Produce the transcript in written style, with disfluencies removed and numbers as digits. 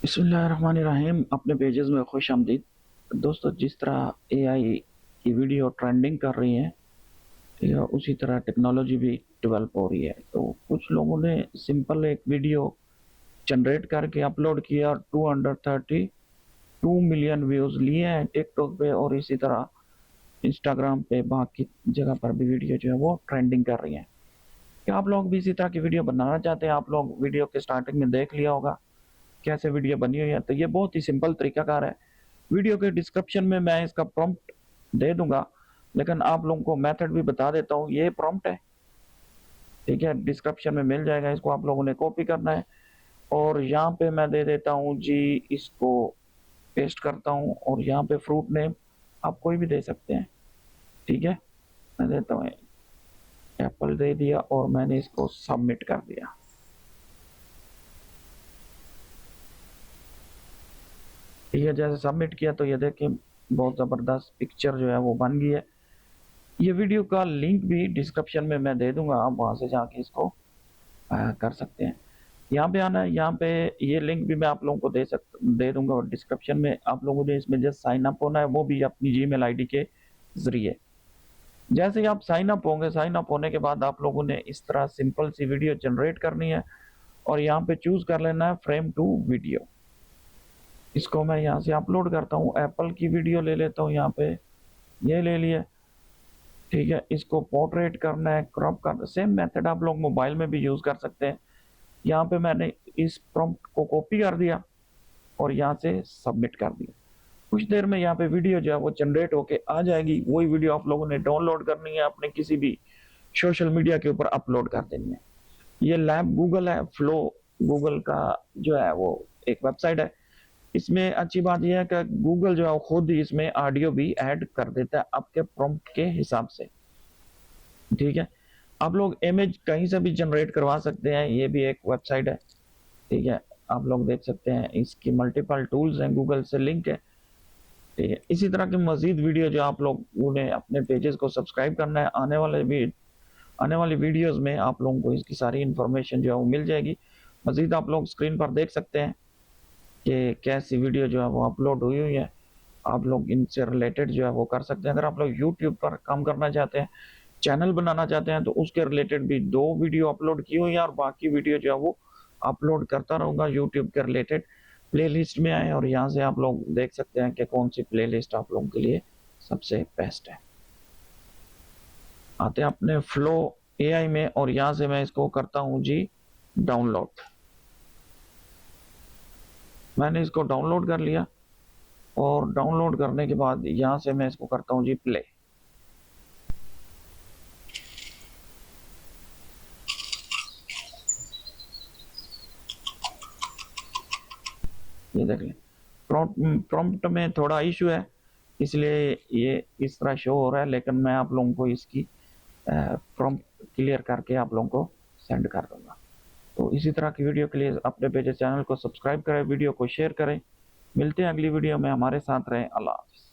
बिस्मिल्लाहिर्रहमानिर्रहीम। अपने पेजेस में खुश आमदीद। दोस्तों, जिस तरह एआई की वीडियो ट्रेंडिंग कर रही है, ठीक है, उसी तरह टेक्नोलॉजी भी डेवलप हो रही है। तो कुछ लोगों ने सिंपल एक वीडियो जनरेट करके अपलोड किया और 232 मिलियन व्यूज लिए हैं टिकटॉक पे, और इसी तरह इंस्टाग्राम पे, बाकी जगह पर भी वीडियो जो है वो ट्रेंडिंग कर रही है। क्या आप लोग भी इसी तरह की वीडियो बनाना चाहते हैं? आप लोग वीडियो के स्टार्टिंग में देख लिया होगा कैसे वीडियो बनी हुई है। तो ये बहुत ही सिंपल तरीकाकार है। वीडियो के डिस्क्रिप्शन में मैं इसका प्रॉम्प्ट दे दूंगा, लेकिन आप लोगों को मेथड भी बता देता हूँ। ये प्रॉम्प्ट है, ठीक है, डिस्क्रिप्शन में मिल जाएगा। इसको आप लोगों ने कॉपी करना है और यहाँ पे मैं दे देता हूँ जी, इसको पेस्ट करता हूँ और यहाँ पे फ्रूट नेम आप कोई भी दे सकते हैं, ठीक है। मैं देता हूँ एप्पल, दे दिया और मैंने इसको सबमिट कर दिया। ठीक है, जैसे सबमिट किया तो ये देखिए बहुत ज़बरदस्त पिक्चर जो है वो बन गई है। ये वीडियो का लिंक भी डिस्क्रिप्शन में मैं दे दूंगा, आप वहां से जाके इसको कर सकते हैं। यहाँ पे आना है, यहाँ पे ये लिंक भी मैं आप लोगों को दे दूंगा और डिस्क्रिप्शन में आप लोगों ने इसमें जस्ट साइन अप होना है, वो भी अपनी जीमेल आईडी के जरिए। जैसे ही आप साइन अप होंगे, साइन अप होने के बाद आप लोगों ने इस तरह सिंपल सी वीडियो जनरेट करनी है और यहाँ पे चूज कर लेना है फ्रेम टू वीडियो। इसको मैं यहाँ से अपलोड करता हूँ, एप्पल की वीडियो ले लेता हूँ, यहाँ पे ये ले लिया, ठीक है। इसको पोर्ट्रेट करना है, क्रॉप करना, सेम मेथड आप लोग मोबाइल में भी यूज कर सकते हैं। यहाँ पे मैंने इस प्रॉम्प्ट को कॉपी कर दिया और यहाँ से सबमिट कर दिया। कुछ देर में यहाँ पे वीडियो जो है वो जनरेट होके आ जाएगी। वही वीडियो आप लोगों ने डाउनलोड करनी है, अपने किसी भी सोशल मीडिया के ऊपर अपलोड कर देनी है। ये लैब गूगल है, फ्लो गूगल का जो है वो एक वेबसाइट है। इसमें अच्छी बात यह है कि गूगल जो है खुद ही इसमें ऑडियो भी ऐड कर देता है आपके प्रॉम्प्ट के हिसाब से, ठीक है। आप लोग इमेज कहीं से भी जनरेट करवा सकते हैं, ये भी एक वेबसाइट है, ठीक है। आप लोग देख सकते हैं इसकी मल्टीपल टूल्स हैं, गूगल से लिंक है, ठीक है। इसी तरह की मजीद वीडियो जो आप लोग उन्हें अपने पेजेस को सब्सक्राइब करना है, आने वाली वीडियोस में आप लोगों को इसकी सारी इंफॉर्मेशन जो है वो मिल जाएगी। मजीद आप लोग स्क्रीन पर देख सकते हैं कि कैसी वीडियो जो है वो अपलोड हुई हुई है। आप लोग इनसे रिलेटेड जो है वो कर सकते हैं। अगर आप लोग यूट्यूब पर काम करना चाहते हैं, चैनल बनाना चाहते हैं, तो उसके रिलेटेड भी 2 वीडियो अपलोड की हुई है और बाकी वीडियो जो है वो अपलोड करता रहूँगा यूट्यूब के रिलेटेड। प्लेलिस्ट में आए और यहाँ से आप लोग देख सकते हैं कि कौन सी प्लेलिस्ट आप लोगों के लिए सबसे बेस्ट है। आते हैं अपने फ्लो एआई में और यहाँ से मैं इसको करता हूँ जी डाउनलोड। मैंने इसको डाउनलोड कर लिया और डाउनलोड करने के बाद यहाँ से मैं इसको करता हूँ जी प्ले। ये देख लें, प्रॉम्प्ट में थोड़ा इशू है, इसलिए ये इस तरह शो हो रहा है, लेकिन मैं आप लोगों को इसकी प्रॉम्प्ट क्लियर करके आप लोगों को सेंड कर दूंगा। तो इसी तरह की वीडियो के लिए अपने पेज चैनल को सब्सक्राइब करें, वीडियो को शेयर करें। मिलते हैं अगली वीडियो में, हमारे साथ रहें। अल्लाह हाफ़िज़।